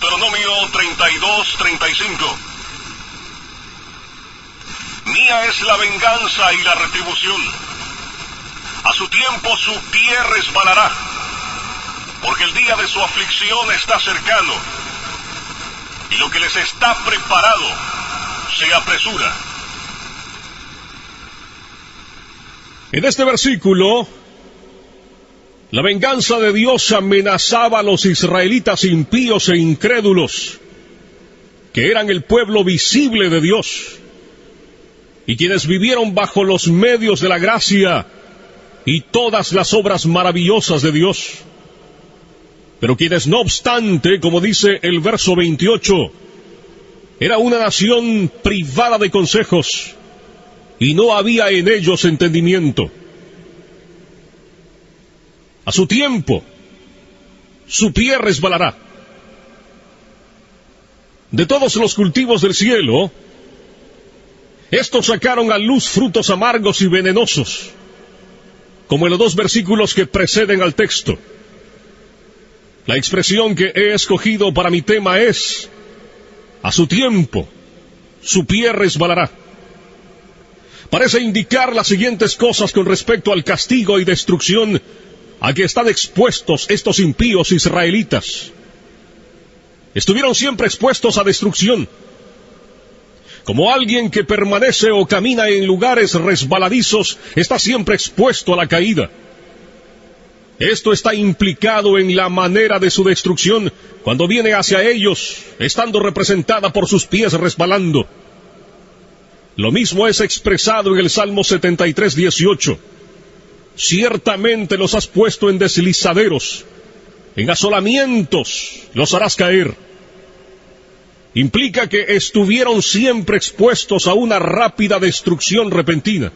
Deuteronomio 32:35. Mía es la venganza y la retribución. A su tiempo su pie resbalará, porque el día de su aflicción está cercano, y lo que les está preparado se apresura. En este versículo, la venganza de Dios amenazaba a los israelitas impíos e incrédulos, que eran el pueblo visible de Dios, y quienes vivieron bajo los medios de la gracia y todas las obras maravillosas de Dios. Pero quienes, no obstante, como dice el verso 28, era una nación privada de consejos, y no había en ellos entendimiento. A su tiempo, su pie resbalará. De todos los cultivos del cielo, estos sacaron a luz frutos amargos y venenosos, como en los dos versículos que preceden al texto. La expresión que he escogido para mi tema es: a su tiempo, su pie resbalará. Parece indicar las siguientes cosas con respecto al castigo y destrucción a que están expuestos estos impíos israelitas. Estuvieron siempre expuestos a destrucción. Como alguien que permanece o camina en lugares resbaladizos, está siempre expuesto a la caída. Esto está implicado en la manera de su destrucción cuando viene hacia ellos, estando representada por sus pies resbalando. Lo mismo es expresado en el Salmo 73:18. Ciertamente los has puesto en deslizaderos, en asolamientos los harás caer. Implica que estuvieron siempre expuestos a una rápida destrucción repentina.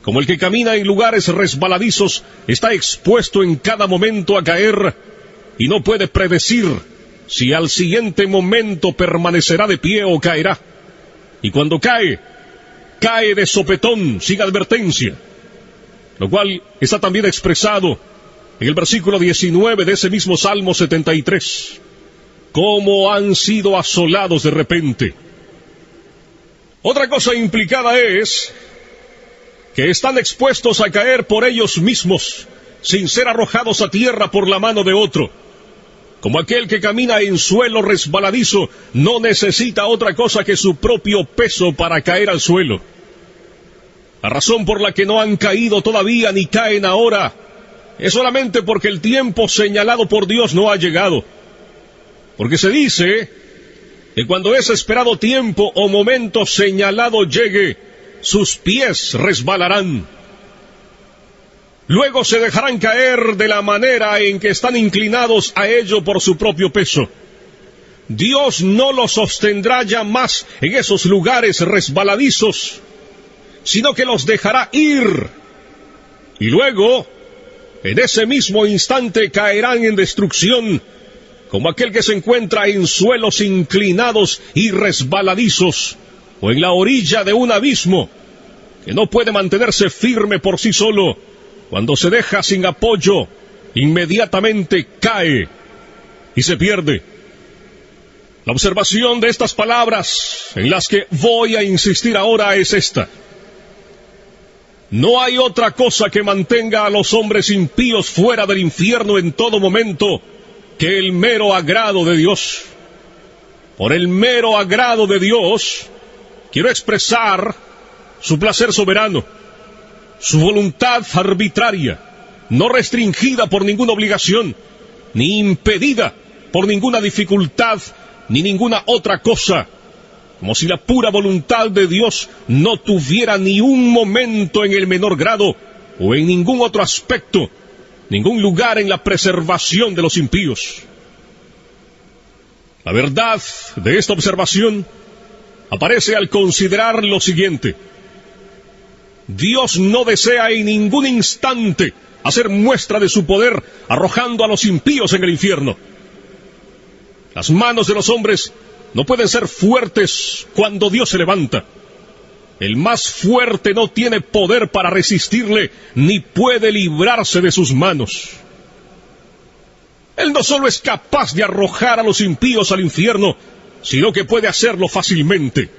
Como el que camina en lugares resbaladizos está expuesto en cada momento a caer y no puede predecir si al siguiente momento permanecerá de pie o caerá. Y cuando cae, cae de sopetón, sin advertencia. Lo cual está también expresado en el versículo 19 de ese mismo Salmo 73. Cómo han sido asolados de repente. Otra cosa implicada es que están expuestos a caer por ellos mismos, sin ser arrojados a tierra por la mano de otro. Como aquel que camina en suelo resbaladizo, no necesita otra cosa que su propio peso para caer al suelo. La razón por la que no han caído todavía ni caen ahora es solamente porque el tiempo señalado por Dios no ha llegado. Porque se dice que cuando ese esperado tiempo o momento señalado llegue, sus pies resbalarán. Luego se dejarán caer de la manera en que están inclinados a ello por su propio peso. Dios no los sostendrá ya más en esos lugares resbaladizos, sino que los dejará ir. Y luego, en ese mismo instante caerán en destrucción, como aquel que se encuentra en suelos inclinados y resbaladizos, o en la orilla de un abismo, que no puede mantenerse firme por sí solo. Cuando se deja sin apoyo, inmediatamente cae y se pierde. La observación de estas palabras, en las que voy a insistir ahora, es esta: no hay otra cosa que mantenga a los hombres impíos fuera del infierno en todo momento que el mero agrado de Dios. Por el mero agrado de Dios, quiero expresar su placer soberano, su voluntad arbitraria, no restringida por ninguna obligación, ni impedida por ninguna dificultad, ni ninguna otra cosa, como si la pura voluntad de Dios no tuviera ni un momento en el menor grado, o en ningún otro aspecto, ningún lugar en la preservación de los impíos. La verdad de esta observación aparece al considerar lo siguiente: Dios no desea en ningún instante hacer muestra de su poder arrojando a los impíos en el infierno. Las manos de los hombres no pueden ser fuertes cuando Dios se levanta. El más fuerte no tiene poder para resistirle, ni puede librarse de sus manos. Él no solo es capaz de arrojar a los impíos al infierno, sino que puede hacerlo fácilmente.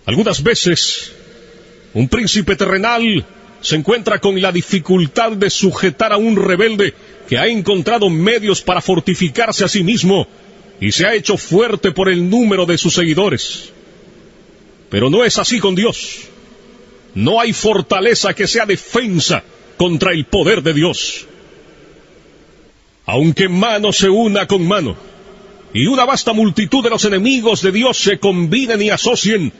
Algunas veces, un príncipe terrenal se encuentra con la dificultad de sujetar a un rebelde que ha encontrado medios para fortificarse a sí mismo y se ha hecho fuerte por el número de sus seguidores. Pero no es así con Dios. No hay fortaleza que sea defensa contra el poder de Dios. Aunque mano se una con mano, y una vasta multitud de los enemigos de Dios se combinen y asocien,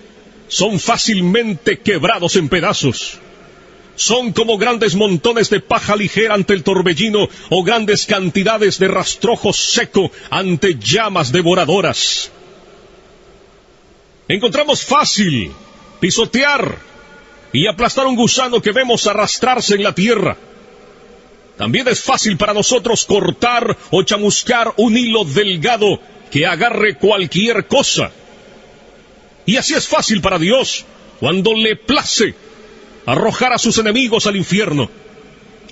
son fácilmente quebrados en pedazos. Son como grandes montones de paja ligera ante el torbellino o grandes cantidades de rastrojo seco ante llamas devoradoras. Encontramos fácil pisotear y aplastar un gusano que vemos arrastrarse en la tierra. También es fácil para nosotros cortar o chamuscar un hilo delgado que agarre cualquier cosa. Y así es fácil para Dios cuando le place arrojar a sus enemigos al infierno.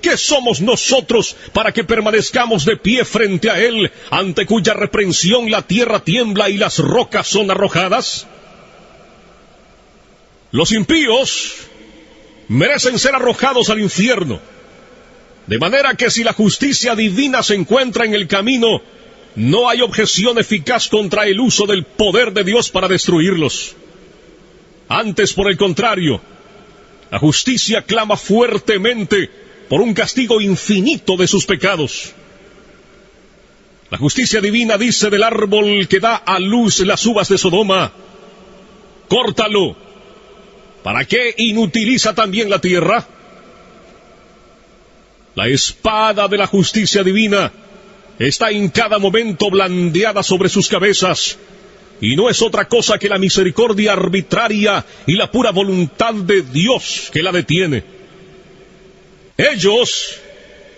¿Qué somos nosotros para que permanezcamos de pie frente a Él, ante cuya reprensión la tierra tiembla y las rocas son arrojadas? Los impíos merecen ser arrojados al infierno, de manera que si la justicia divina se encuentra en el camino, no hay objeción eficaz contra el uso del poder de Dios para destruirlos. Antes, por el contrario, la justicia clama fuertemente por un castigo infinito de sus pecados. La justicia divina dice del árbol que da a luz las uvas de Sodoma: córtalo. ¿Para qué inutiliza también la tierra? La espada de la justicia divina está en cada momento blandeada sobre sus cabezas, y no es otra cosa que la misericordia arbitraria y la pura voluntad de Dios que la detiene. Ellos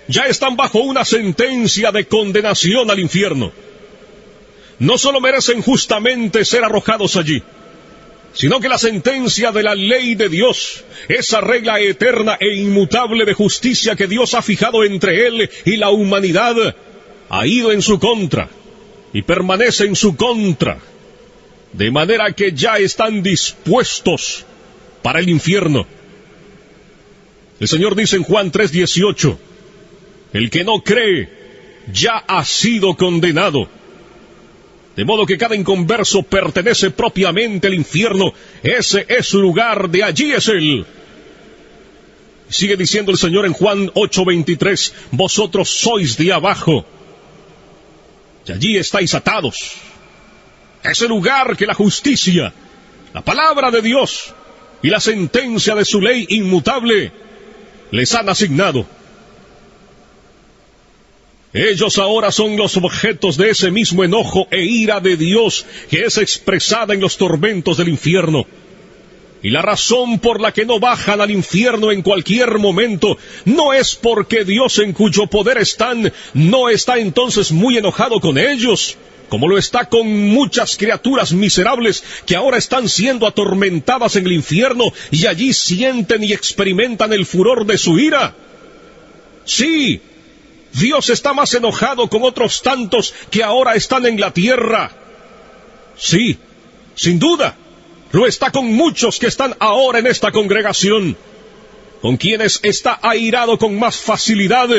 ya están bajo una sentencia de condenación al infierno. No solo merecen justamente ser arrojados allí, sino que la sentencia de la ley de Dios, esa regla eterna e inmutable de justicia que Dios ha fijado entre Él y la humanidad, ha ido en su contra y permanece en su contra, de manera que ya están dispuestos para el infierno. El Señor dice en Juan 3:18, el que no cree ya ha sido condenado. De modo que cada inconverso pertenece propiamente al infierno. Ese es su lugar, de allí es Él. Sigue diciendo el Señor en Juan 8:23, vosotros sois de abajo, y allí estáis atados. Ese lugar que la justicia, la palabra de Dios y la sentencia de su ley inmutable les han asignado. Ellos ahora son los objetos de ese mismo enojo e ira de Dios que es expresada en los tormentos del infierno. Y la razón por la que no bajan al infierno en cualquier momento no es porque Dios, en cuyo poder están, no está entonces muy enojado con ellos, como lo está con muchas criaturas miserables que ahora están siendo atormentadas en el infierno y allí sienten y experimentan el furor de su ira. Sí, Dios está más enojado con otros tantos que ahora están en la tierra. Sí, sin duda, lo está con muchos que están ahora en esta congregación, con quienes está airado con más facilidad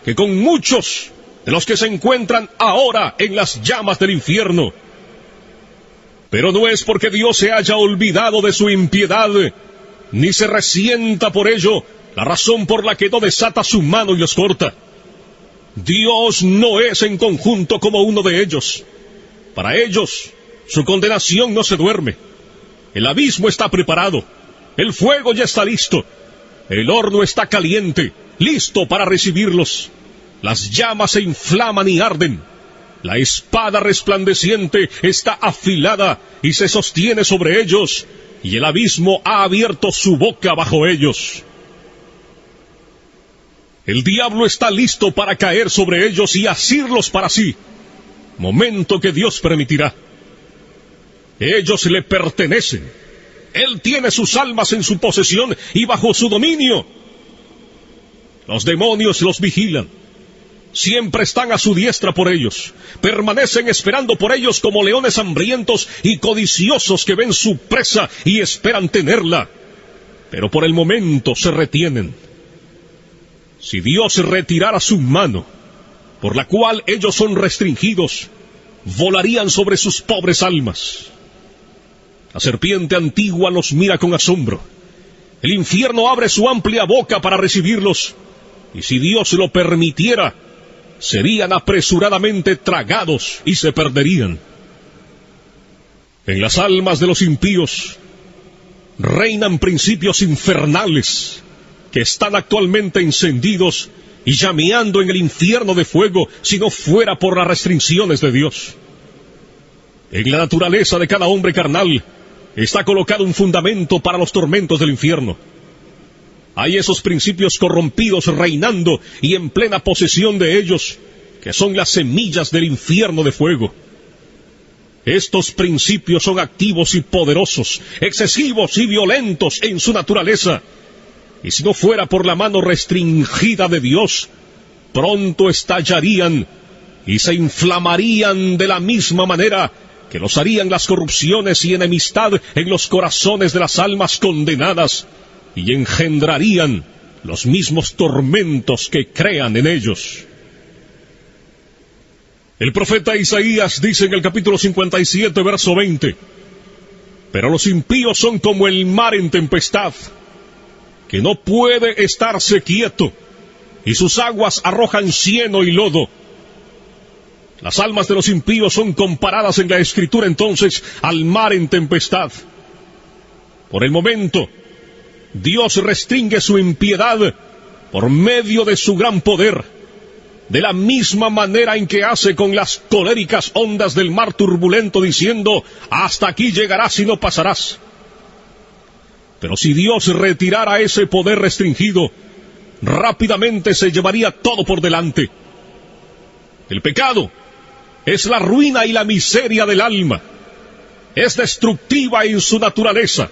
que con muchos de los que se encuentran ahora en las llamas del infierno. Pero no es porque Dios se haya olvidado de su impiedad, ni se resienta por ello, la razón por la que no desata su mano y los corta. Dios no es en conjunto como uno de ellos. Para ellos, su condenación no se duerme. El abismo está preparado, el fuego ya está listo, el horno está caliente, listo para recibirlos. Las llamas se inflaman y arden. La espada resplandeciente está afilada y se sostiene sobre ellos, y el abismo ha abierto su boca bajo ellos. El diablo está listo para caer sobre ellos y asirlos para sí, momento que Dios permitirá. Ellos le pertenecen. Él tiene sus almas en su posesión y bajo su dominio. Los demonios los vigilan, Siempre están a su diestra por ellos. Permanecen esperando por ellos como leones hambrientos y codiciosos que ven su presa y esperan tenerla. Pero por el momento se retienen. Si Dios retirara su mano, por la cual ellos son restringidos, volarían sobre sus pobres almas. La serpiente antigua los mira con asombro. El infierno abre su amplia boca para recibirlos, y si Dios lo permitiera, serían apresuradamente tragados y se perderían. En las almas de los impíos reinan principios infernales que están actualmente encendidos y llameando en el infierno de fuego si no fuera por las restricciones de Dios. En la naturaleza de cada hombre carnal está colocado un fundamento para los tormentos del infierno. Hay esos principios corrompidos reinando y en plena posesión de ellos, que son las semillas del infierno de fuego. Estos principios son activos y poderosos, excesivos y violentos en su naturaleza, y si no fuera por la mano restringida de Dios, pronto estallarían y se inflamarían de la misma manera que los harían las corrupciones y enemistad en los corazones de las almas condenadas, y engendrarían los mismos tormentos que crean en ellos. El profeta Isaías dice en el capítulo 57, verso 20, «Pero los impíos son como el mar en tempestad, que no puede estarse quieto, y sus aguas arrojan cieno y lodo». Las almas de los impíos son comparadas en la Escritura entonces al mar en tempestad. Por el momento, Dios restringe su impiedad por medio de su gran poder, de la misma manera en que hace con las coléricas ondas del mar turbulento, diciendo, «Hasta aquí llegarás y no pasarás». Pero si Dios retirara ese poder restringido, rápidamente se llevaría todo por delante. El pecado es la ruina y la miseria del alma. Es destructiva en su naturaleza.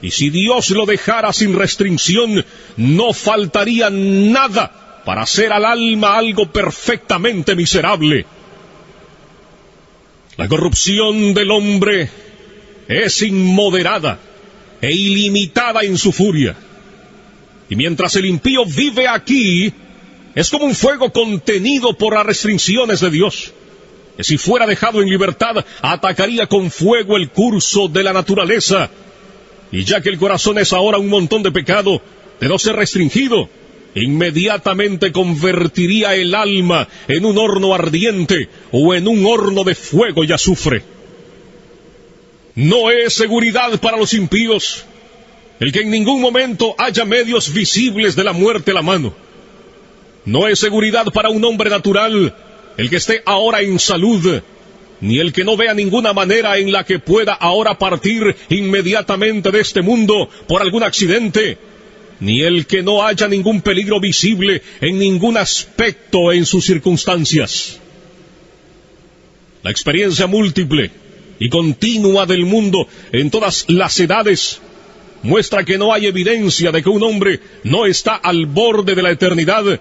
Y si Dios lo dejara sin restricción, no faltaría nada para hacer al alma algo perfectamente miserable. La corrupción del hombre es inmoderada e ilimitada en su furia. Y mientras el impío vive aquí, es como un fuego contenido por las restricciones de Dios, que si fuera dejado en libertad, atacaría con fuego el curso de la naturaleza. Y ya que el corazón es ahora un montón de pecado, de no ser restringido, inmediatamente convertiría el alma en un horno ardiente o en un horno de fuego y azufre. No es seguridad para los impíos el que en ningún momento haya medios visibles de la muerte a la mano. No es seguridad para un hombre natural el que esté ahora en salud, ni el que no vea ninguna manera en la que pueda ahora partir inmediatamente de este mundo por algún accidente, ni el que no haya ningún peligro visible en ningún aspecto en sus circunstancias. La experiencia múltiple y continua del mundo en todas las edades muestra que no hay evidencia de que un hombre no está al borde de la eternidad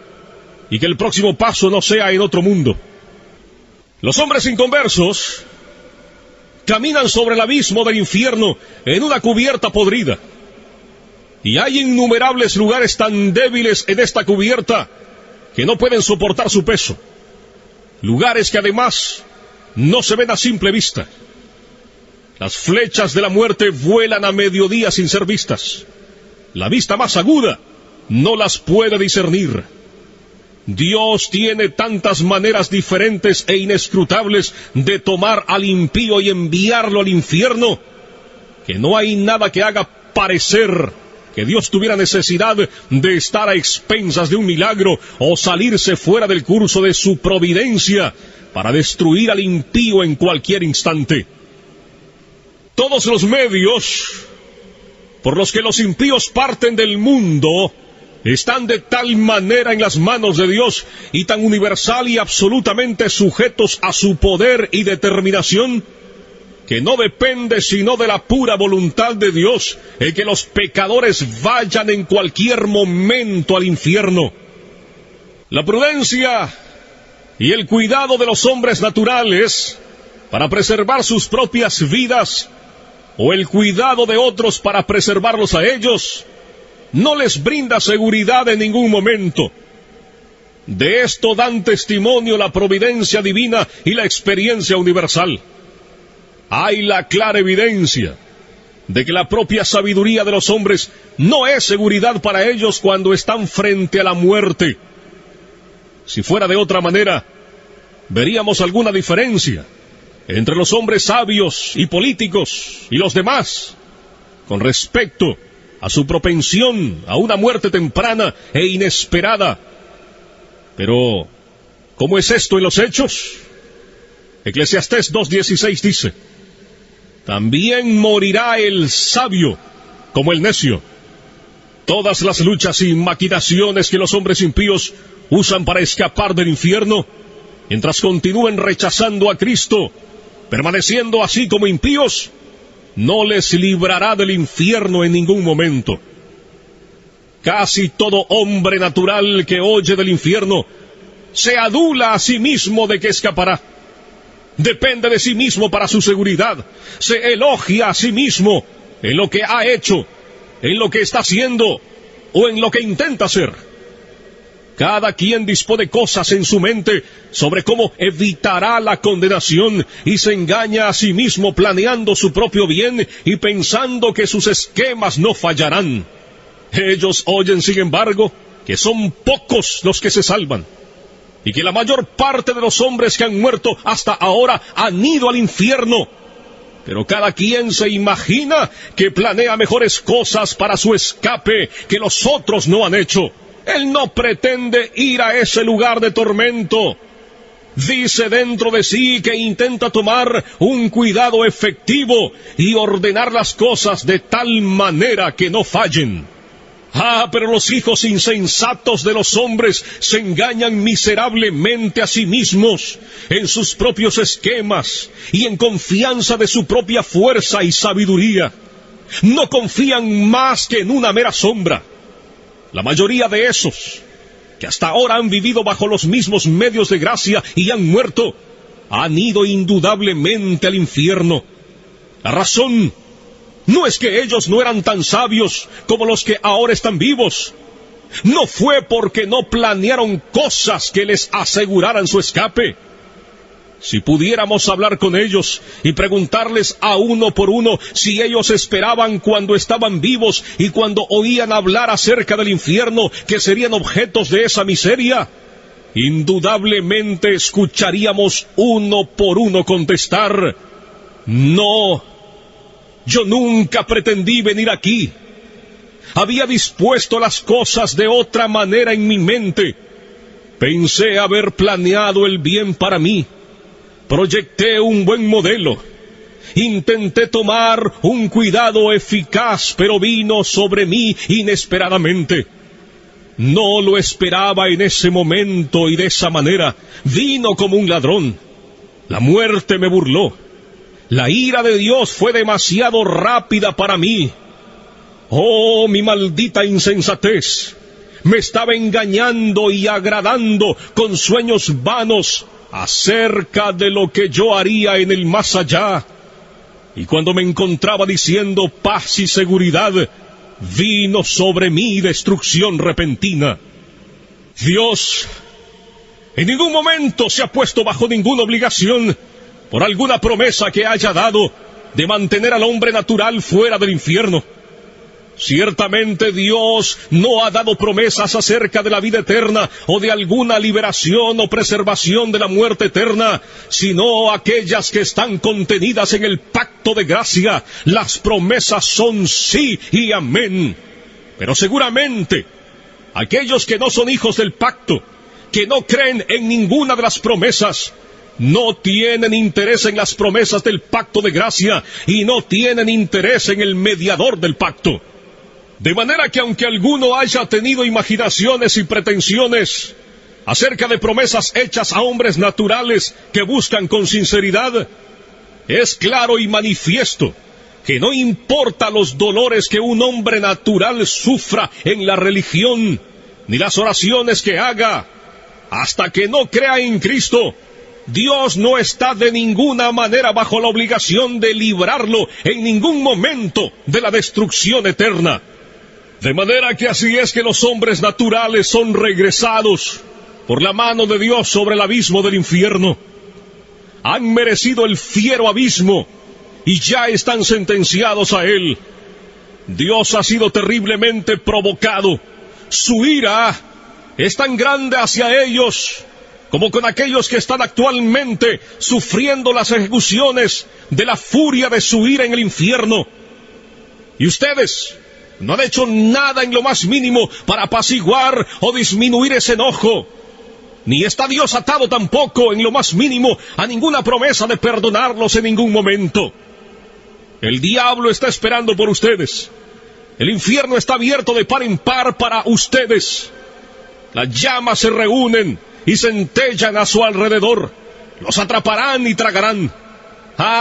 y que el próximo paso no sea en otro mundo. Los hombres inconversos caminan sobre el abismo del infierno en una cubierta podrida. Y hay innumerables lugares tan débiles en esta cubierta que no pueden soportar su peso. Lugares que además no se ven a simple vista. Las flechas de la muerte vuelan a mediodía sin ser vistas. La vista más aguda no las puede discernir. Dios tiene tantas maneras diferentes e inescrutables de tomar al impío y enviarlo al infierno, que no hay nada que haga parecer que Dios tuviera necesidad de estar a expensas de un milagro o salirse fuera del curso de su providencia para destruir al impío en cualquier instante. Todos los medios por los que los impíos parten del mundo están de tal manera en las manos de Dios y tan universal y absolutamente sujetos a su poder y determinación, que no depende sino de la pura voluntad de Dios el que los pecadores vayan en cualquier momento al infierno. La prudencia y el cuidado de los hombres naturales para preservar sus propias vidas, o el cuidado de otros para preservarlos a ellos, no les brinda seguridad en ningún momento. De esto dan testimonio la providencia divina y la experiencia universal. Hay la clara evidencia de que la propia sabiduría de los hombres no es seguridad para ellos cuando están frente a la muerte. Si fuera de otra manera, veríamos alguna diferencia entre los hombres sabios y políticos y los demás con respecto a su propensión a una muerte temprana e inesperada. Pero, ¿cómo es esto en los hechos? Eclesiastés 2:16 dice: también morirá el sabio como el necio. Todas las luchas y maquinaciones que los hombres impíos usan para escapar del infierno, mientras continúen rechazando a Cristo, permaneciendo así como impíos, no les librará del infierno en ningún momento. Casi todo hombre natural que oye del infierno se adula a sí mismo de que escapará. Depende de sí mismo para su seguridad. Se elogia a sí mismo en lo que ha hecho, en lo que está haciendo o en lo que intenta hacer. Cada quien dispone cosas en su mente sobre cómo evitará la condenación y se engaña a sí mismo planeando su propio bien y pensando que sus esquemas no fallarán. Ellos oyen, sin embargo, que son pocos los que se salvan y que la mayor parte de los hombres que han muerto hasta ahora han ido al infierno. Pero cada quien se imagina que planea mejores cosas para su escape que los otros no han hecho. Él no pretende ir a ese lugar de tormento. Dice dentro de sí que intenta tomar un cuidado efectivo y ordenar las cosas de tal manera que no fallen. Pero los hijos insensatos de los hombres se engañan miserablemente a sí mismos en sus propios esquemas y en confianza de su propia fuerza y sabiduría. No confían más que en una mera sombra. La mayoría de esos, que hasta ahora han vivido bajo los mismos medios de gracia y han muerto, han ido indudablemente al infierno. La razón no es que ellos no eran tan sabios como los que ahora están vivos. No fue porque no planearon cosas que les aseguraran su escape. Si pudiéramos hablar con ellos y preguntarles a uno por uno si ellos esperaban cuando estaban vivos y cuando oían hablar acerca del infierno que serían objetos de esa miseria, indudablemente escucharíamos uno por uno contestar: no, yo nunca pretendí venir aquí. Había dispuesto las cosas de otra manera en mi mente. Pensé haber planeado el bien para mí. Proyecté un buen modelo. Intenté tomar un cuidado eficaz, pero vino sobre mí inesperadamente. No lo esperaba en ese momento y de esa manera. Vino como un ladrón. La muerte me burló. La ira de Dios fue demasiado rápida para mí. Oh, mi maldita insensatez. Me estaba engañando y agradando con sueños vanos acerca de lo que yo haría en el más allá. Y cuando me encontraba diciendo paz y seguridad, vino sobre mí destrucción repentina. Dios en ningún momento se ha puesto bajo ninguna obligación por alguna promesa que haya dado de mantener al hombre natural fuera del infierno. Ciertamente Dios no ha dado promesas acerca de la vida eterna o de alguna liberación o preservación de la muerte eterna, sino aquellas que están contenidas en el pacto de gracia. Las promesas son sí y amén. Pero seguramente aquellos que no son hijos del pacto, que no creen en ninguna de las promesas, no tienen interés en las promesas del pacto de gracia y no tienen interés en el mediador del pacto. De manera que aunque alguno haya tenido imaginaciones y pretensiones acerca de promesas hechas a hombres naturales que buscan con sinceridad, es claro y manifiesto que no importa los dolores que un hombre natural sufra en la religión, ni las oraciones que haga, hasta que no crea en Cristo, Dios no está de ninguna manera bajo la obligación de librarlo en ningún momento de la destrucción eterna. De manera que así es que los hombres naturales son regresados por la mano de Dios sobre el abismo del infierno. Han merecido el fiero abismo y ya están sentenciados a él. Dios ha sido terriblemente provocado. Su ira es tan grande hacia ellos como con aquellos que están actualmente sufriendo las ejecuciones de la furia de su ira en el infierno. Y ustedes no han hecho nada en lo más mínimo para apaciguar o disminuir ese enojo. Ni está Dios atado tampoco en lo más mínimo a ninguna promesa de perdonarlos en ningún momento. El diablo está esperando por ustedes. El infierno está abierto de par en par para ustedes. Las llamas se reúnen y centellan a su alrededor. Los atraparán y tragarán.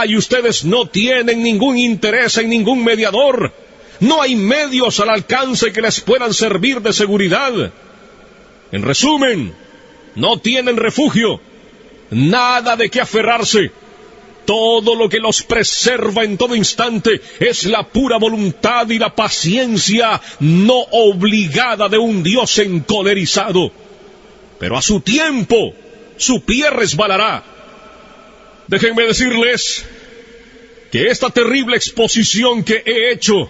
Y ustedes no tienen ningún interés en ningún mediador. No hay medios al alcance que les puedan servir de seguridad. En resumen, no tienen refugio, nada de qué aferrarse. Todo lo que los preserva en todo instante es la pura voluntad y la paciencia no obligada de un Dios encolerizado. Pero a su tiempo, su pie resbalará. Déjenme decirles que esta terrible exposición que he hecho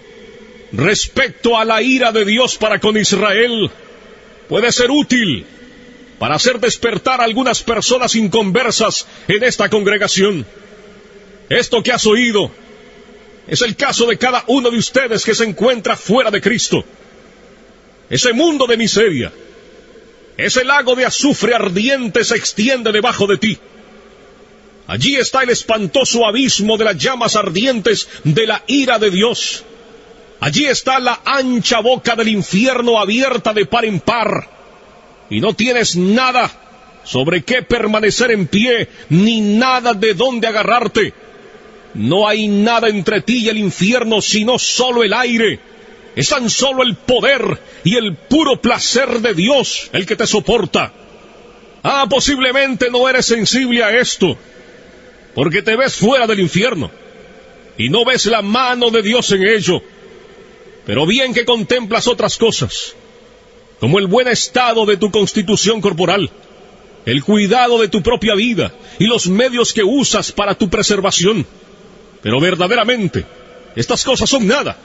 respecto a la ira de Dios para con Israel puede ser útil para hacer despertar a algunas personas inconversas en esta congregación. Esto que has oído es el caso de cada uno de ustedes que se encuentra fuera de Cristo. Ese mundo de miseria, ese lago de azufre ardiente se extiende debajo de ti. Allí está el espantoso abismo de las llamas ardientes de la ira de Dios. Allí está la ancha boca del infierno abierta de par en par. Y no tienes nada sobre qué permanecer en pie, ni nada de dónde agarrarte. No hay nada entre ti y el infierno, sino solo el aire. Es tan solo el poder y el puro placer de Dios el que te soporta. Posiblemente no eres sensible a esto, porque te ves fuera del infierno y no ves la mano de Dios en ello. Pero bien que contemplas otras cosas, como el buen estado de tu constitución corporal, el cuidado de tu propia vida y los medios que usas para tu preservación. Pero verdaderamente, estas cosas son nada.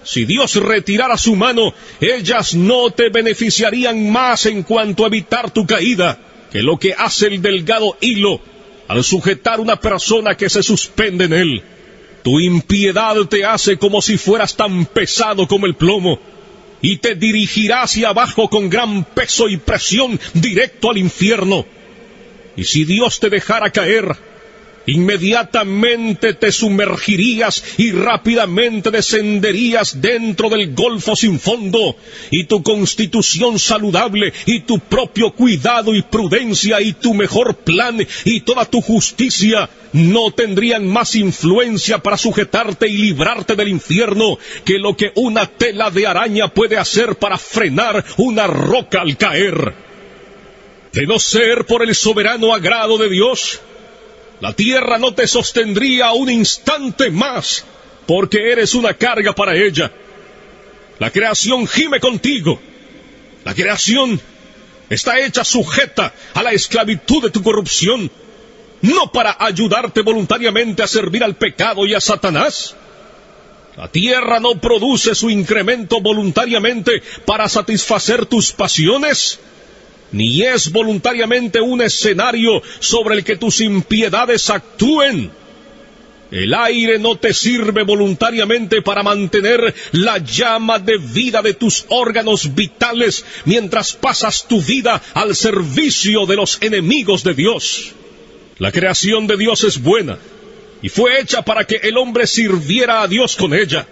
Si Dios retirara su mano, ellas no te beneficiarían más en cuanto a evitar tu caída que lo que hace el delgado hilo al sujetar una persona que se suspende en él. Tu impiedad te hace como si fueras tan pesado como el plomo, y te dirigirá hacia abajo con gran peso y presión directo al infierno. Y si Dios te dejara caer, inmediatamente te sumergirías y rápidamente descenderías dentro del golfo sin fondo, y tu constitución saludable, y tu propio cuidado y prudencia, y tu mejor plan, y toda tu justicia, no tendrían más influencia para sujetarte y librarte del infierno que lo que una tela de araña puede hacer para frenar una roca al caer. De no ser por el soberano agrado de Dios, la tierra no te sostendría un instante más, porque eres una carga para ella. La creación gime contigo. La creación está hecha sujeta a la esclavitud de tu corrupción, no para ayudarte voluntariamente a servir al pecado y a Satanás. La tierra no produce su incremento voluntariamente para satisfacer tus pasiones, ni es voluntariamente un escenario sobre el que tus impiedades actúen. El aire no te sirve voluntariamente para mantener la llama de vida de tus órganos vitales mientras pasas tu vida al servicio de los enemigos de Dios. La creación de Dios es buena y fue hecha para que el hombre sirviera a Dios con ella,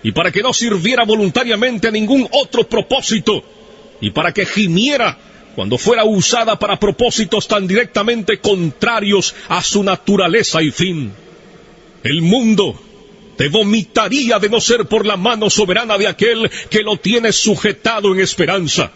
y para que no sirviera voluntariamente a ningún otro propósito, y para que gimiera cuando fuera usada para propósitos tan directamente contrarios a su naturaleza y fin. El mundo te vomitaría de no ser por la mano soberana de aquel que lo tiene sujetado en esperanza.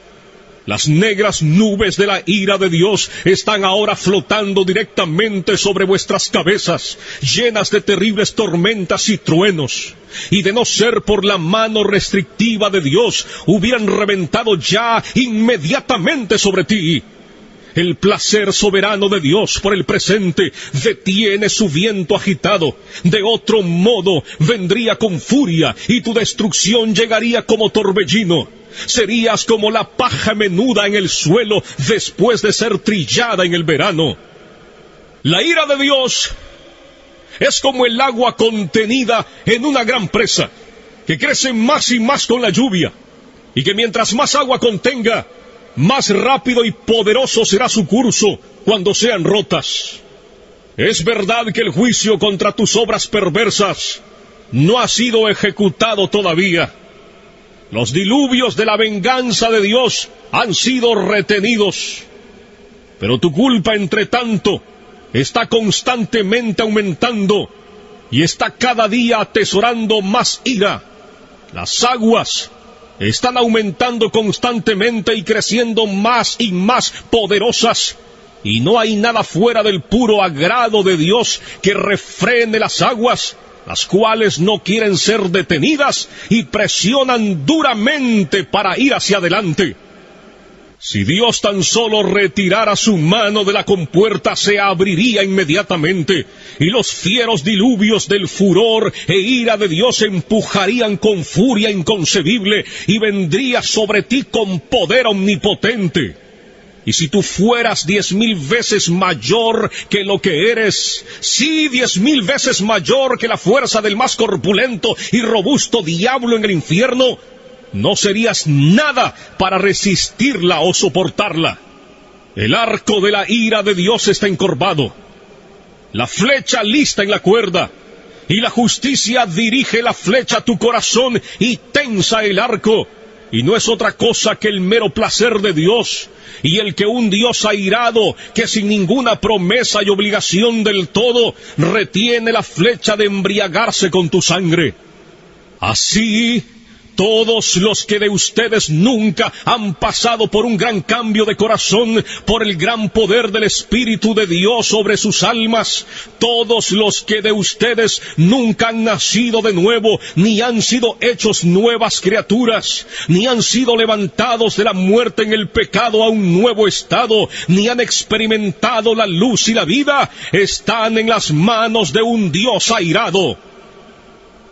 Las negras nubes de la ira de Dios están ahora flotando directamente sobre vuestras cabezas, llenas de terribles tormentas y truenos. Y de no ser por la mano restrictiva de Dios, hubieran reventado ya inmediatamente sobre ti. El placer soberano de Dios por el presente detiene su viento agitado. De otro modo vendría con furia y tu destrucción llegaría como torbellino. Serías como la paja menuda en el suelo después de ser trillada en el verano. La ira de Dios es como el agua contenida en una gran presa, que crece más y más con la lluvia, y que mientras más agua contenga, más rápido y poderoso será su curso cuando sean rotas. Es verdad que el juicio contra tus obras perversas no ha sido ejecutado todavía. Los diluvios de la venganza de Dios han sido retenidos. Pero tu culpa, entre tanto, está constantemente aumentando y está cada día atesorando más ira. Las aguas están aumentando constantemente y creciendo más y más poderosas, y no hay nada fuera del puro agrado de Dios que refrene las aguas, las cuales no quieren ser detenidas y presionan duramente para ir hacia adelante. Si Dios tan solo retirara su mano de la compuerta, se abriría inmediatamente, y los fieros diluvios del furor e ira de Dios empujarían con furia inconcebible, y vendría sobre ti con poder omnipotente. Y si tú fueras 10,000 veces mayor que lo que eres, sí, 10,000 veces mayor que la fuerza del más corpulento y robusto diablo en el infierno, no serías nada para resistirla o soportarla. El arco de la ira de Dios está encorvado, la flecha lista en la cuerda, y la justicia dirige la flecha a tu corazón y tensa el arco, y no es otra cosa que el mero placer de Dios, y el que un Dios airado, que sin ninguna promesa y obligación del todo, retiene la flecha de embriagarse con tu sangre. Así, todos los que de ustedes nunca han pasado por un gran cambio de corazón, por el gran poder del Espíritu de Dios sobre sus almas, todos los que de ustedes nunca han nacido de nuevo, ni han sido hechos nuevas criaturas, ni han sido levantados de la muerte en el pecado a un nuevo estado, ni han experimentado la luz y la vida, están en las manos de un Dios airado.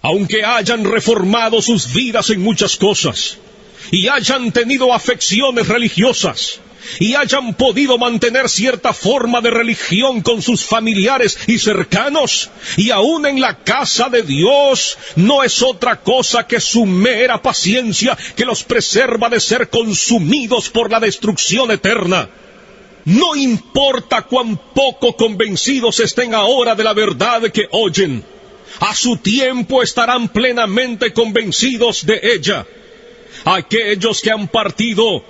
Aunque hayan reformado sus vidas en muchas cosas, y hayan tenido afecciones religiosas, y hayan podido mantener cierta forma de religión con sus familiares y cercanos, y aún en la casa de Dios, no es otra cosa que su mera paciencia que los preserva de ser consumidos por la destrucción eterna. No importa cuán poco convencidos estén ahora de la verdad que oyen, a su tiempo estarán plenamente convencidos de ella. Aquellos que han partido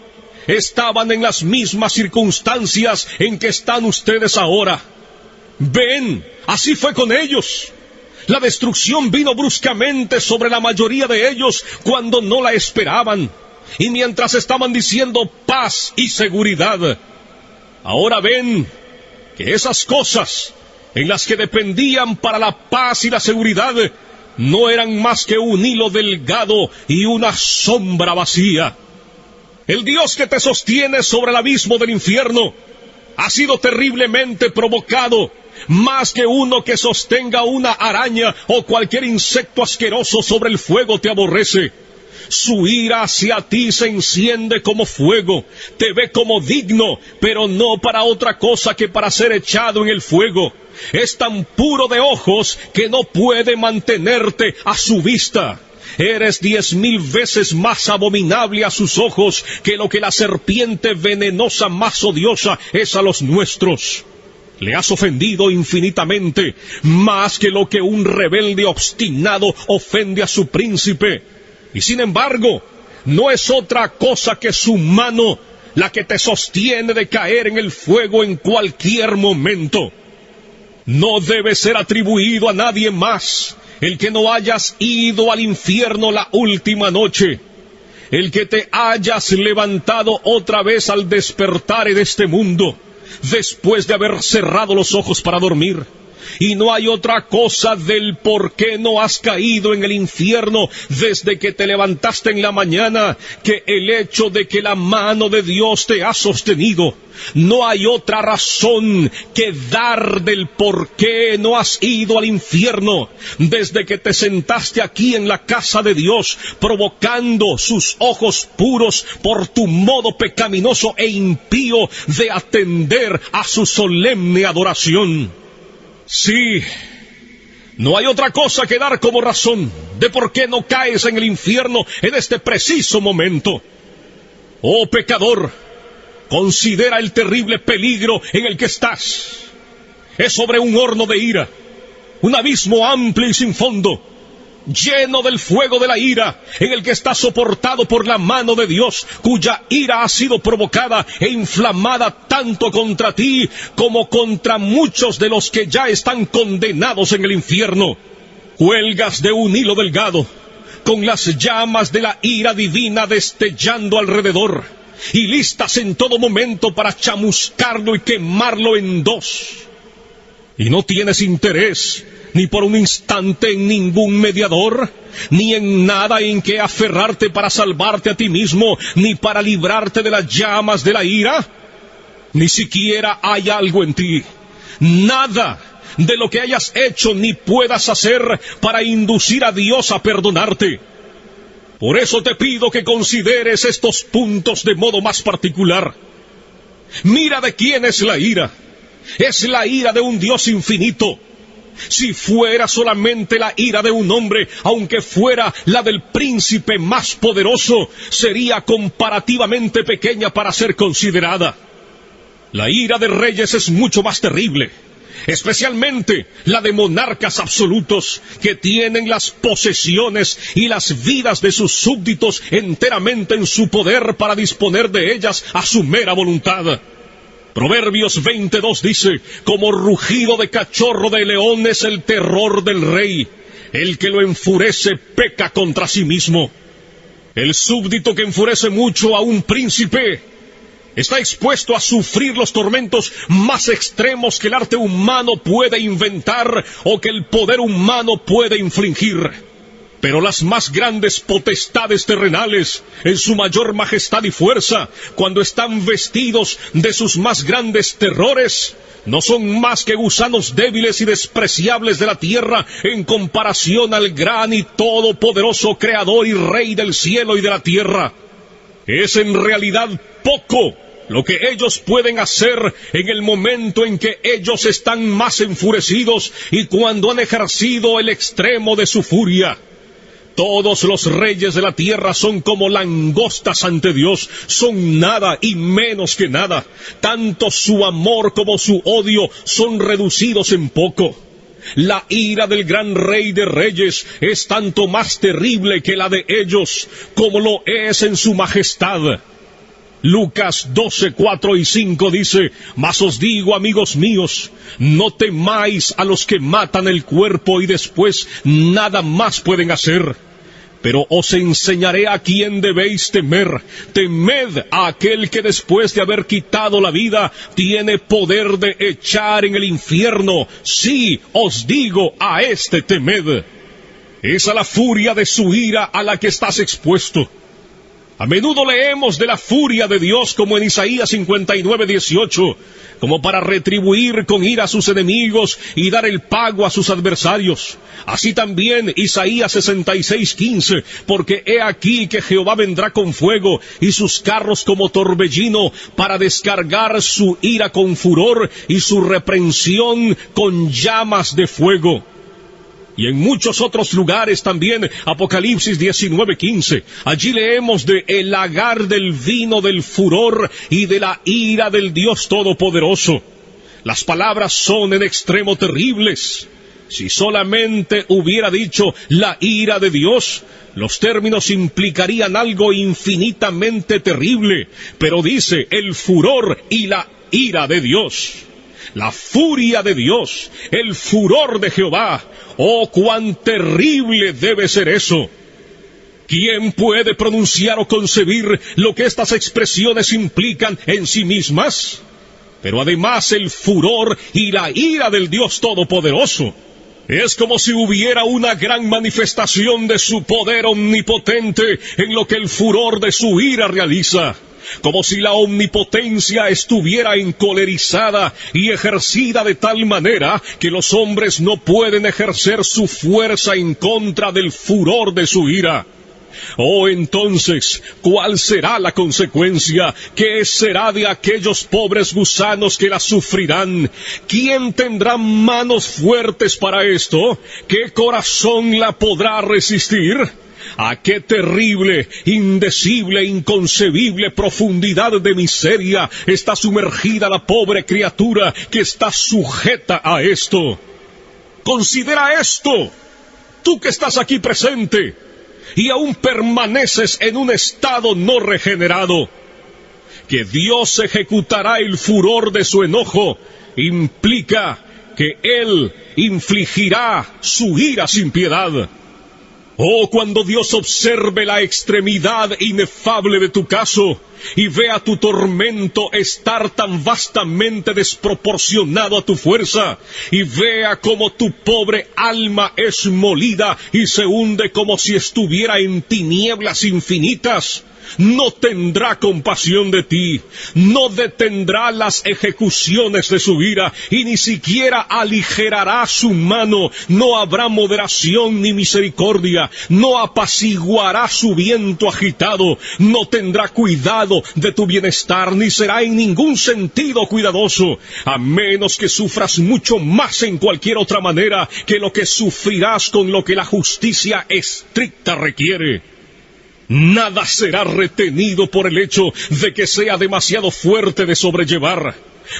estaban en las mismas circunstancias en que están ustedes ahora. Ven, así fue con ellos. La destrucción vino bruscamente sobre la mayoría de ellos cuando no la esperaban, y mientras estaban diciendo paz y seguridad. Ahora ven que esas cosas en las que dependían para la paz y la seguridad, no eran más que un hilo delgado y una sombra vacía. El Dios que te sostiene sobre el abismo del infierno ha sido terriblemente provocado, más que uno que sostenga una araña o cualquier insecto asqueroso sobre el fuego te aborrece. Su ira hacia ti se enciende como fuego, te ve como digno, pero no para otra cosa que para ser echado en el fuego. Es tan puro de ojos que no puede mantenerte a su vista. Eres 10,000 veces más abominable a sus ojos que lo que la serpiente venenosa más odiosa es a los nuestros. Le has ofendido infinitamente, más que lo que un rebelde obstinado ofende a su príncipe. Y sin embargo, no es otra cosa que su mano la que te sostiene de caer en el fuego en cualquier momento. No debe ser atribuido a nadie más el que no hayas ido al infierno la última noche. el que te hayas levantado otra vez al despertar en este mundo, después de haber cerrado los ojos para dormir. Y no hay otra cosa del por qué no has caído en el infierno desde que te levantaste en la mañana que el hecho de que la mano de Dios te ha sostenido. No hay otra razón que dar del por qué no has ido al infierno desde que te sentaste aquí en la casa de Dios, provocando sus ojos puros por tu modo pecaminoso e impío de atender a su solemne adoración. Sí, no hay otra cosa que dar como razón de por qué no caes en el infierno en este preciso momento. Oh pecador, considera el terrible peligro en el que estás. Es sobre un horno de ira, un abismo amplio y sin fondo, lleno del fuego de la ira, en el que está soportado por la mano de Dios, cuya ira ha sido provocada e inflamada tanto contra ti como contra muchos de los que ya están condenados en el infierno. Cuelgas de un hilo delgado, con las llamas de la ira divina destellando alrededor, y listas en todo momento para chamuscarlo y quemarlo en dos. Y no tienes interés ni por un instante en ningún mediador, ni en nada en que aferrarte para salvarte a ti mismo, ni para librarte de las llamas de la ira. Ni siquiera hay algo en ti, nada de lo que hayas hecho ni puedas hacer para inducir a Dios a perdonarte. Por eso te pido que consideres estos puntos de modo más particular. Mira de quién es la ira. Es la ira de un Dios infinito. Si fuera solamente la ira de un hombre, aunque fuera la del príncipe más poderoso, sería comparativamente pequeña para ser considerada. La ira de reyes es mucho más terrible, especialmente la de monarcas absolutos que tienen las posesiones y las vidas de sus súbditos enteramente en su poder para disponer de ellas a su mera voluntad. Proverbios 22 dice, como rugido de cachorro de león es el terror del rey. El que lo enfurece peca contra sí mismo. El súbdito que enfurece mucho a un príncipe está expuesto a sufrir los tormentos más extremos que el arte humano puede inventar o que el poder humano puede infligir. Pero las más grandes potestades terrenales, en su mayor majestad y fuerza, cuando están vestidos de sus más grandes terrores, no son más que gusanos débiles y despreciables de la tierra en comparación al gran y todopoderoso Creador y Rey del cielo y de la tierra. Es en realidad poco lo que ellos pueden hacer en el momento en que ellos están más enfurecidos y cuando han ejercido el extremo de su furia. Todos los reyes de la tierra son como langostas ante Dios, son nada y menos que nada. Tanto su amor como su odio son reducidos en poco. La ira del gran Rey de Reyes es tanto más terrible que la de ellos, como lo es en su majestad. Lucas 12, 4 y 5 dice, mas os digo, amigos míos, no temáis a los que matan el cuerpo y después nada más pueden hacer. Pero os enseñaré a quién debéis temer. Temed a aquel que después de haber quitado la vida, tiene poder de echar en el infierno. Sí, os digo, a este temed. Es a la furia de su ira a la que estás expuesto. A menudo leemos de la furia de Dios como en Isaías 59:18, como para retribuir con ira a sus enemigos y dar el pago a sus adversarios. Así también Isaías 66:15, porque he aquí que Jehová vendrá con fuego y sus carros como torbellino para descargar su ira con furor y su reprensión con llamas de fuego. Y en muchos otros lugares también, Apocalipsis 19:15, allí leemos de el lagar del vino del furor y de la ira del Dios Todopoderoso. Las palabras son en extremo terribles. Si solamente hubiera dicho la ira de Dios, los términos implicarían algo infinitamente terrible, pero dice el furor y la ira de Dios. La furia de Dios, el furor de Jehová. ¡Oh, cuán terrible debe ser eso! ¿Quién puede pronunciar o concebir lo que estas expresiones implican en sí mismas? Pero además el furor y la ira del Dios Todopoderoso. Es como si hubiera una gran manifestación de su poder omnipotente en lo que el furor de su ira realiza. Como si la omnipotencia estuviera encolerizada y ejercida de tal manera que los hombres no pueden ejercer su fuerza en contra del furor de su ira. Oh, entonces, ¿cuál será la consecuencia? ¿Qué será de aquellos pobres gusanos que la sufrirán? ¿Quién tendrá manos fuertes para esto? ¿Qué corazón la podrá resistir? ¿A qué terrible, indecible, inconcebible profundidad de miseria está sumergida la pobre criatura que está sujeta a esto? Considera esto, tú que estás aquí presente, y aún permaneces en un estado no regenerado. Que Dios ejecutará el furor de su enojo implica que Él infligirá su ira sin piedad. Oh, cuando Dios observe la extremidad inefable de tu caso y vea tu tormento estar tan vastamente desproporcionado a tu fuerza, y vea cómo tu pobre alma es molida y se hunde como si estuviera en tinieblas infinitas, no tendrá compasión de ti, no detendrá las ejecuciones de su ira, y ni siquiera aligerará su mano. No habrá moderación ni misericordia, no apaciguará su viento agitado, no tendrá cuidado de tu bienestar, ni será en ningún sentido cuidadoso, a menos que sufras mucho más en cualquier otra manera que lo que sufrirás con lo que la justicia estricta requiere. Nada será retenido por el hecho de que sea demasiado fuerte de sobrellevar.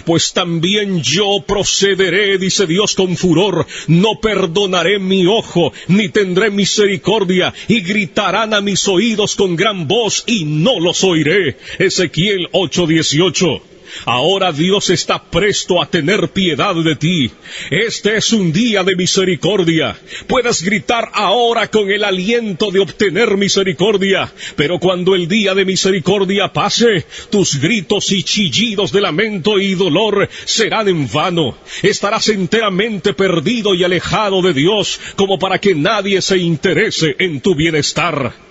Pues también yo procederé, dice Dios con furor, no perdonaré mi ojo, ni tendré misericordia, y gritarán a mis oídos con gran voz, y no los oiré. Ezequiel 8:18. Ahora Dios está presto a tener piedad de ti. Este es un día de misericordia. Puedes gritar ahora con el aliento de obtener misericordia, pero cuando el día de misericordia pase, tus gritos y chillidos de lamento y dolor serán en vano. Estarás enteramente perdido y alejado de Dios, como para que nadie se interese en tu bienestar.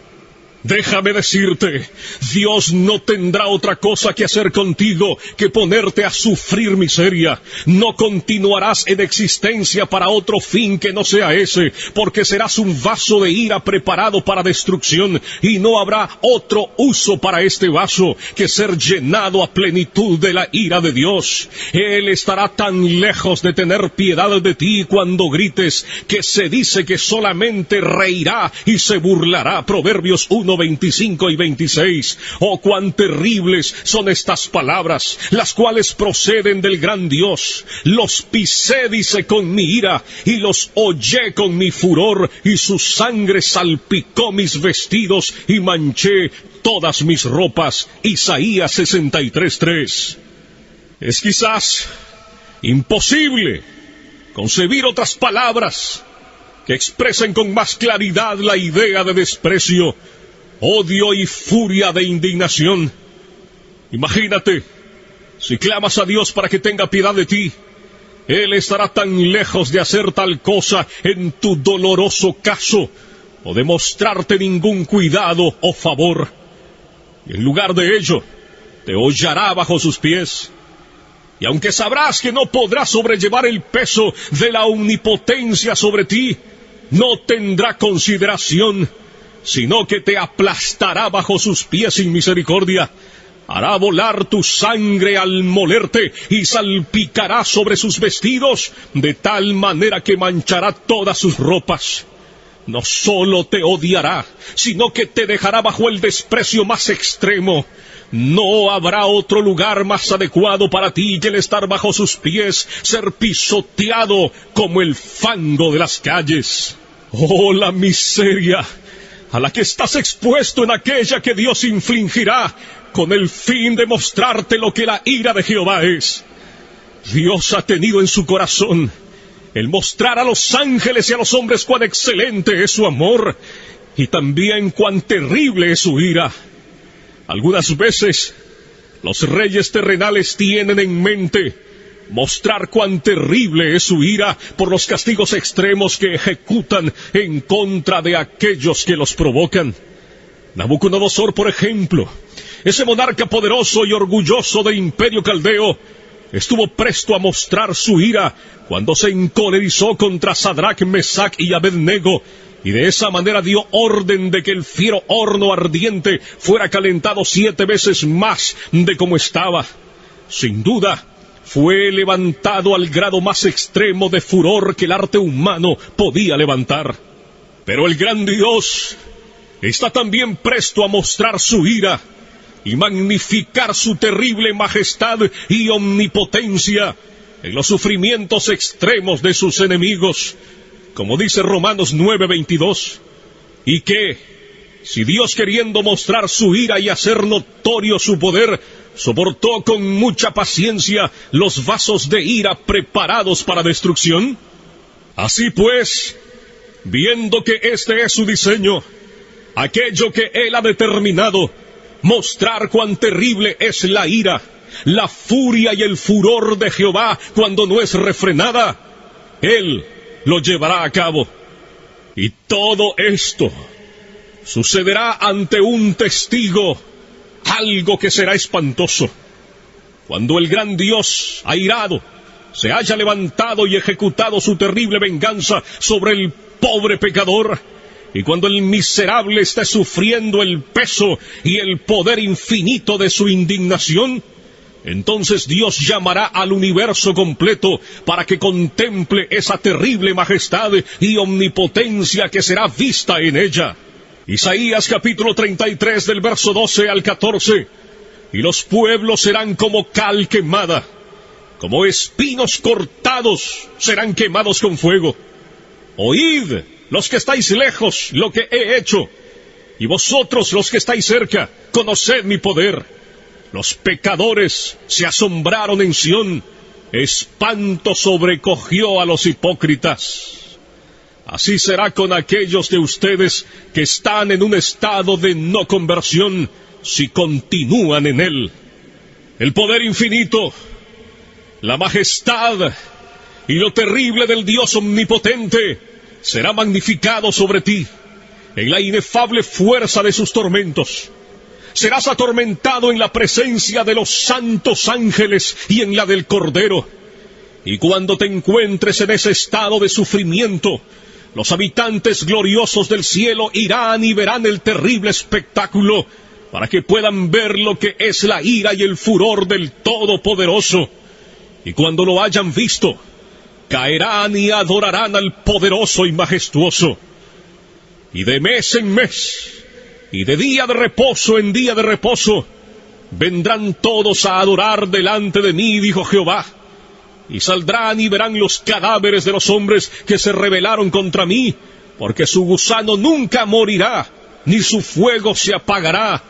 Déjame decirte, Dios no tendrá otra cosa que hacer contigo que ponerte a sufrir miseria. No continuarás en existencia para otro fin que no sea ese, porque serás un vaso de ira preparado para destrucción, y no habrá otro uso para este vaso que ser llenado a plenitud de la ira de Dios. Él estará tan lejos de tener piedad de ti cuando grites, que se dice que solamente reirá y se burlará. Proverbios 1:25 y 26. Oh, cuán terribles son estas palabras, las cuales proceden del gran Dios. Los pisé, dice, con mi ira, y los hollé con mi furor, y su sangre salpicó mis vestidos, y manché todas mis ropas. Isaías 63:3. Es quizás imposible concebir otras palabras que expresen con más claridad la idea de desprecio, odio y furia de indignación. Imagínate, si clamas a Dios para que tenga piedad de ti, Él estará tan lejos de hacer tal cosa en tu doloroso caso, o de mostrarte ningún cuidado o favor. Y en lugar de ello, te hollará bajo sus pies. Y aunque sabrás que no podrás sobrellevar el peso de la omnipotencia sobre ti, no tendrá consideración, sino que te aplastará bajo sus pies sin misericordia. Hará volar tu sangre al molerte y salpicará sobre sus vestidos, de tal manera que manchará todas sus ropas. No solo te odiará, sino que te dejará bajo el desprecio más extremo. No habrá otro lugar más adecuado para ti que el estar bajo sus pies, ser pisoteado como el fango de las calles. Oh, la miseria a la que estás expuesto en aquella que Dios infligirá con el fin de mostrarte lo que la ira de Jehová es. Dios ha tenido en su corazón el mostrar a los ángeles y a los hombres cuán excelente es su amor, y también cuán terrible es su ira. Algunas veces, los reyes terrenales tienen en mente mostrar cuán terrible es su ira por los castigos extremos que ejecutan en contra de aquellos que los provocan. Nabucodonosor, por ejemplo, ese monarca poderoso y orgulloso del imperio caldeo, estuvo presto a mostrar su ira cuando se encolerizó contra Sadrach, Mesach y Abednego, y de esa manera dio orden de que el fiero horno ardiente fuera calentado 7 veces más de como estaba. Sin duda, fue levantado al grado más extremo de furor que el arte humano podía levantar. Pero el gran Dios está también presto a mostrar su ira y magnificar su terrible majestad y omnipotencia en los sufrimientos extremos de sus enemigos, como dice Romanos 9:22, y que, si Dios, queriendo mostrar su ira y hacer notorio su poder, soportó con mucha paciencia los vasos de ira preparados para destrucción, así pues, viendo que este es su diseño, aquello que Él ha determinado, mostrar cuán terrible es la ira, la furia y el furor de Jehová cuando no es refrenada, Él lo llevará a cabo. Y todo esto sucederá ante un testigo, algo que será espantoso. Cuando el gran Dios, airado, se haya levantado y ejecutado su terrible venganza sobre el pobre pecador, y cuando el miserable esté sufriendo el peso y el poder infinito de su indignación, entonces Dios llamará al universo completo para que contemple esa terrible majestad y omnipotencia que será vista en ella. Isaías capítulo 33 del verso 12 al 14. Y los pueblos serán como cal quemada, como espinos cortados serán quemados con fuego. Oíd, los que estáis lejos, lo que he hecho, y vosotros los que estáis cerca, conoced mi poder. Los pecadores se asombraron en Sión, espanto sobrecogió a los hipócritas. Así será con aquellos de ustedes que están en un estado de no conversión, si continúan en él. El poder infinito, la majestad y lo terrible del Dios omnipotente será magnificado sobre ti en la inefable fuerza de sus tormentos. Serás atormentado en la presencia de los santos ángeles y en la del Cordero. Y cuando te encuentres en ese estado de sufrimiento, los habitantes gloriosos del cielo irán y verán el terrible espectáculo, para que puedan ver lo que es la ira y el furor del Todopoderoso. Y cuando lo hayan visto, caerán y adorarán al poderoso y majestuoso. Y de mes en mes, y de día de reposo en día de reposo, vendrán todos a adorar delante de mí, dijo Jehová. Y saldrán y verán los cadáveres de los hombres que se rebelaron contra mí, porque su gusano nunca morirá, ni su fuego se apagará,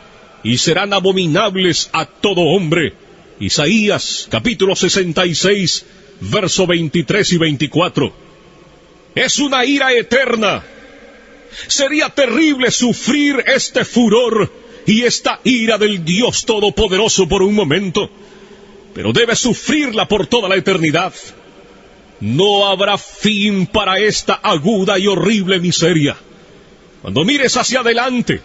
y serán abominables a todo hombre. Isaías, capítulo 66, verso 23 y 24. Es una ira eterna. Sería terrible sufrir este furor y esta ira del Dios Todopoderoso por un momento, pero debes sufrirla por toda la eternidad. No habrá fin para esta aguda y horrible miseria. Cuando mires hacia adelante,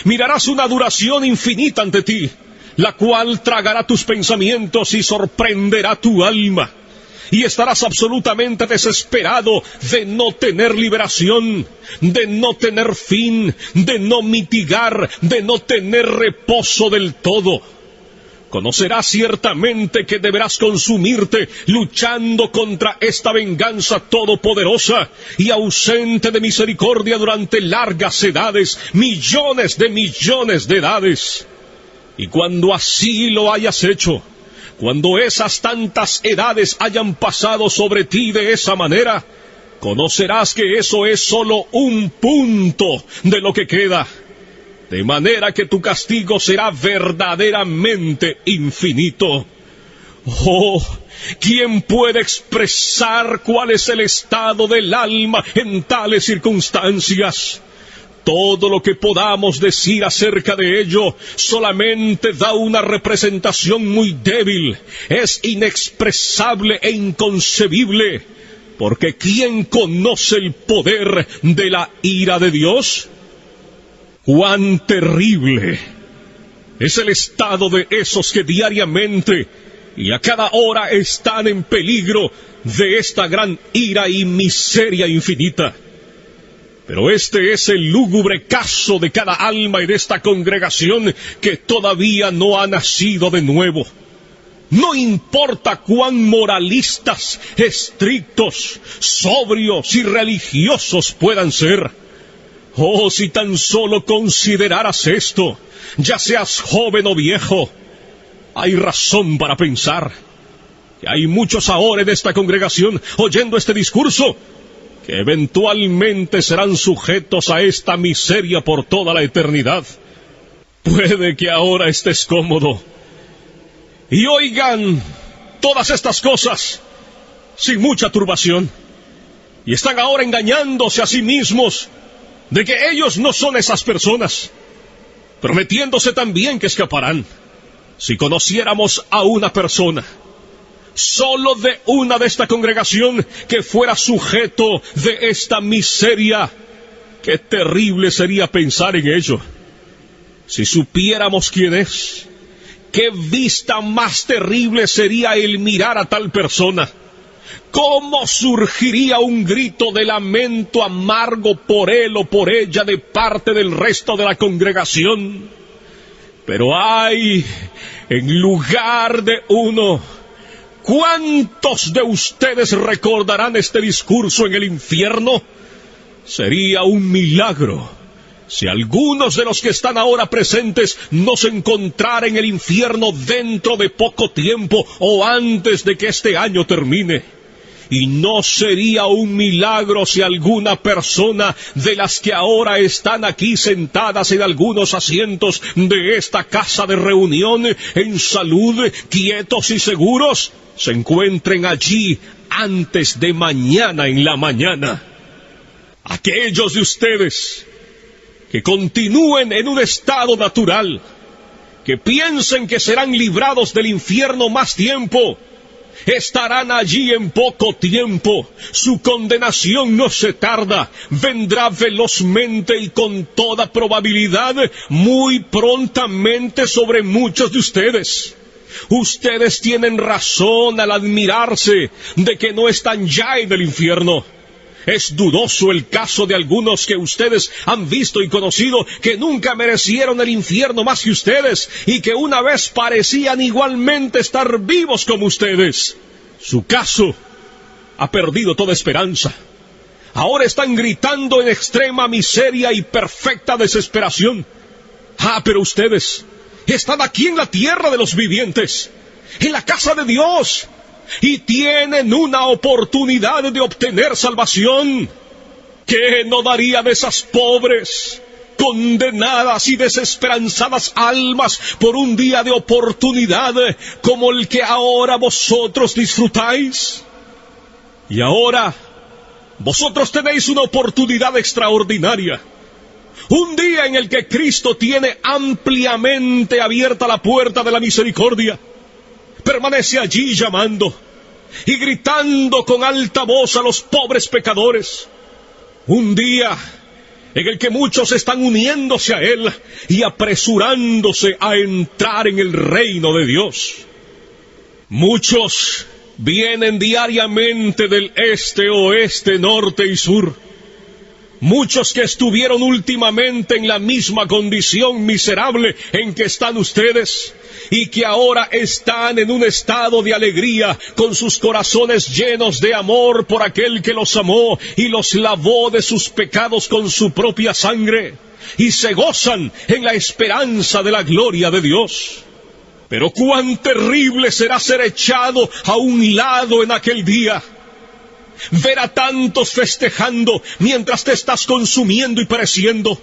mirarás una duración infinita ante ti, la cual tragará tus pensamientos y sorprenderá tu alma. Y estarás absolutamente desesperado de no tener liberación, de no tener fin, de no mitigar, de no tener reposo del todo. Conocerás ciertamente que deberás consumirte luchando contra esta venganza todopoderosa y ausente de misericordia durante largas edades, millones de edades. Y cuando así lo hayas hecho, cuando esas tantas edades hayan pasado sobre ti de esa manera, conocerás que eso es solo un punto de lo que queda. De manera que tu castigo será verdaderamente infinito. Oh, ¿quién puede expresar cuál es el estado del alma en tales circunstancias? Todo lo que podamos decir acerca de ello solamente da una representación muy débil, es inexpresable e inconcebible, porque ¿quién conoce el poder de la ira de Dios? ¡Cuán terrible es el estado de esos que diariamente y a cada hora están en peligro de esta gran ira y miseria infinita! Pero este es el lúgubre caso de cada alma y de esta congregación que todavía no ha nacido de nuevo. No importa cuán moralistas, estrictos, sobrios y religiosos puedan ser. Oh, si tan solo consideraras esto, ya seas joven o viejo, hay razón para pensar que hay muchos ahora en esta congregación oyendo este discurso que eventualmente serán sujetos a esta miseria por toda la eternidad. Puede que ahora estés cómodo y oigan todas estas cosas sin mucha turbación, y están ahora engañándose a sí mismos de que ellos no son esas personas, prometiéndose también que escaparán. Si conociéramos a una persona, solo de una de esta congregación, que fuera sujeto de esta miseria, qué terrible sería pensar en ello. Si supiéramos quién es, qué vista más terrible sería el mirar a tal persona. ¿Cómo surgiría un grito de lamento amargo por él o por ella de parte del resto de la congregación? Pero ay, en lugar de uno, ¿cuántos de ustedes recordarán este discurso en el infierno? Sería un milagro si algunos de los que están ahora presentes no se encontraran en el infierno dentro de poco tiempo o antes de que este año termine. Y no sería un milagro si alguna persona de las que ahora están aquí sentadas en algunos asientos de esta casa de reunión, en salud, quietos y seguros, se encuentren allí antes de mañana en la mañana. Aquellos de ustedes que continúen en un estado natural, que piensen que serán librados del infierno más tiempo, estarán allí en poco tiempo. Su condenación no se tarda, vendrá velozmente y con toda probabilidad muy prontamente sobre muchos de ustedes. Ustedes tienen razón al admirarse de que no están ya en el infierno. Es dudoso el caso de algunos que ustedes han visto y conocido, que nunca merecieron el infierno más que ustedes, y que una vez parecían igualmente estar vivos como ustedes. Su caso ha perdido toda esperanza. Ahora están gritando en extrema miseria y perfecta desesperación. Pero ustedes están aquí en la tierra de los vivientes, en la casa de Dios, y tienen una oportunidad de obtener salvación. ¿Qué no daría de esas pobres, condenadas y desesperanzadas almas por un día de oportunidad como el que ahora vosotros disfrutáis? Y ahora vosotros tenéis una oportunidad extraordinaria. Un día en el que Cristo tiene ampliamente abierta la puerta de la misericordia. Permanece allí llamando y gritando con alta voz a los pobres pecadores. Un día en el que muchos están uniéndose a Él y apresurándose a entrar en el reino de Dios. Muchos vienen diariamente del este, oeste, norte y sur. Muchos que estuvieron últimamente en la misma condición miserable en que están ustedes, y que ahora están en un estado de alegría, con sus corazones llenos de amor por aquel que los amó y los lavó de sus pecados con su propia sangre, y se gozan en la esperanza de la gloria de Dios. Pero cuán terrible será ser echado a un lado en aquel día. Ver a tantos festejando mientras te estás consumiendo y pereciendo.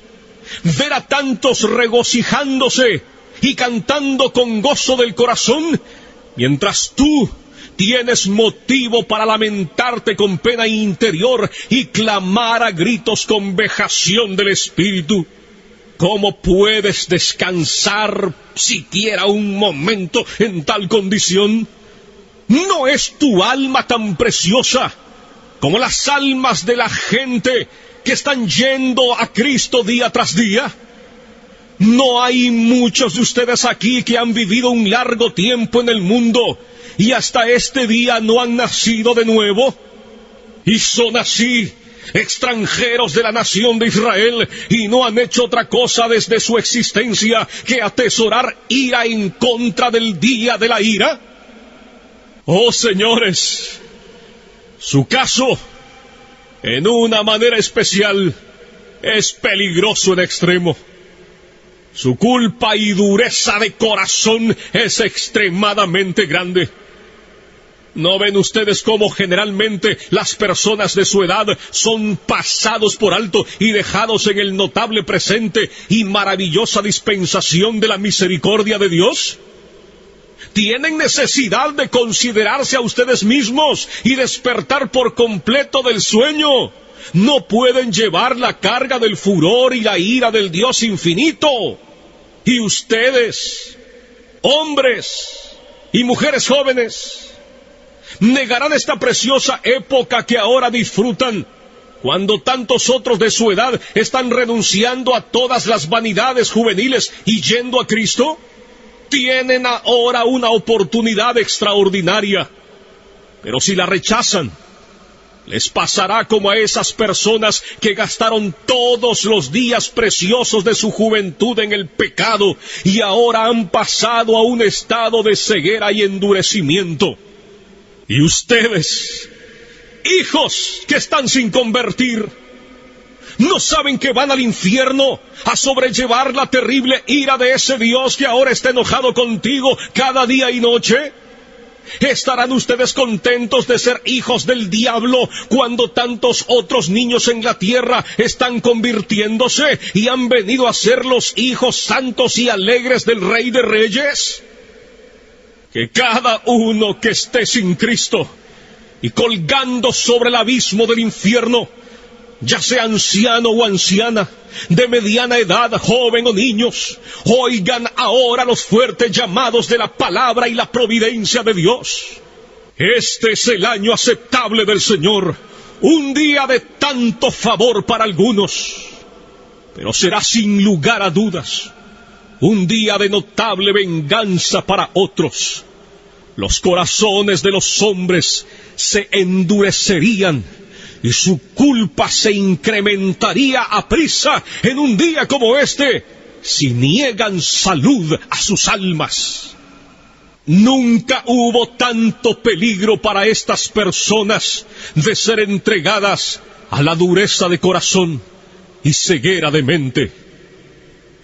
Ver a tantos regocijándose y cantando con gozo del corazón, mientras tú tienes motivo para lamentarte con pena interior y clamar a gritos con vejación del espíritu. ¿Cómo puedes descansar siquiera un momento en tal condición? ¿No es tu alma tan preciosa como las almas de la gente que están yendo a Cristo día tras día? ¿No hay muchos de ustedes aquí que han vivido un largo tiempo en el mundo y hasta este día no han nacido de nuevo? Y son así, extranjeros de la nación de Israel, y no han hecho otra cosa desde su existencia que atesorar ira en contra del día de la ira. Oh señores, su caso, en una manera especial, es peligroso en extremo. Su culpa y dureza de corazón es extremadamente grande. ¿No ven ustedes cómo generalmente las personas de su edad son pasados por alto y dejados en el notable presente y maravillosa dispensación de la misericordia de Dios? Tienen necesidad de considerarse a ustedes mismos y despertar por completo del sueño. No pueden llevar la carga del furor y la ira del Dios infinito. Y ustedes, hombres y mujeres jóvenes, negarán esta preciosa época que ahora disfrutan, cuando tantos otros de su edad están renunciando a todas las vanidades juveniles y yendo a Cristo. Tienen ahora una oportunidad extraordinaria, pero si la rechazan, les pasará como a esas personas que gastaron todos los días preciosos de su juventud en el pecado y ahora han pasado a un estado de ceguera y endurecimiento. Y ustedes, hijos que están sin convertir, ¿no saben que van al infierno a sobrellevar la terrible ira de ese Dios que ahora está enojado contigo cada día y noche? ¿Estarán ustedes contentos de ser hijos del diablo cuando tantos otros niños en la tierra están convirtiéndose y han venido a ser los hijos santos y alegres del Rey de Reyes? Que cada uno que esté sin Cristo y colgando sobre el abismo del infierno, ya sea anciano o anciana, de mediana edad, joven o niños, oigan ahora los fuertes llamados de la palabra y la providencia de Dios. Este es el año aceptable del Señor, un día de tanto favor para algunos, pero será sin lugar a dudas un día de notable venganza para otros. Los corazones de los hombres se endurecerían y su culpa se incrementaría aprisa en un día como este, si niegan salud a sus almas. Nunca hubo tanto peligro para estas personas de ser entregadas a la dureza de corazón y ceguera de mente.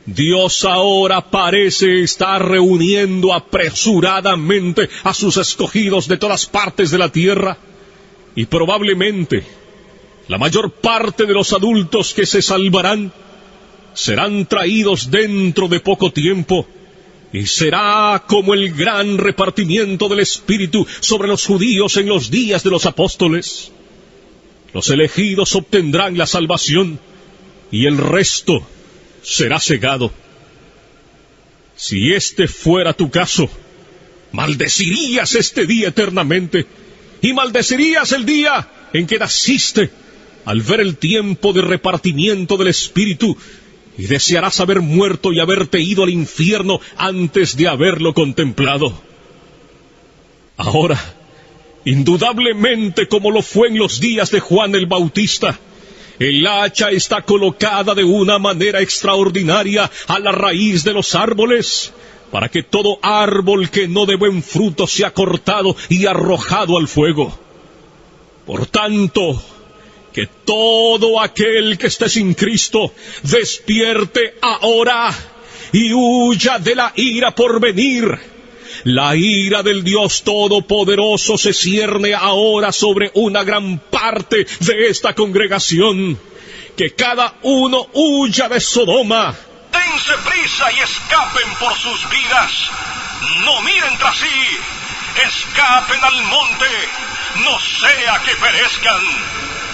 Dios ahora parece estar reuniendo apresuradamente a sus escogidos de todas partes de la tierra, y probablemente la mayor parte de los adultos que se salvarán serán traídos dentro de poco tiempo, y será como el gran repartimiento del Espíritu sobre los judíos en los días de los apóstoles. Los elegidos obtendrán la salvación, y el resto será cegado. Si este fuera tu caso, maldecirías este día eternamente, y maldecirías el día en que naciste, al ver el tiempo de repartimiento del Espíritu, y desearás haber muerto y haberte ido al infierno antes de haberlo contemplado. Ahora, indudablemente como lo fue en los días de Juan el Bautista, el hacha está colocada de una manera extraordinaria a la raíz de los árboles, para que todo árbol que no dé buen fruto sea cortado y arrojado al fuego. Por tanto, que todo aquel que esté sin Cristo despierte ahora y huya de la ira por venir. La ira del Dios Todopoderoso se cierne ahora sobre una gran parte de esta congregación. Que cada uno huya de Sodoma. Dense prisa y escapen por sus vidas. No miren tras sí. Escapen escapen al monte, no sea que perezcan.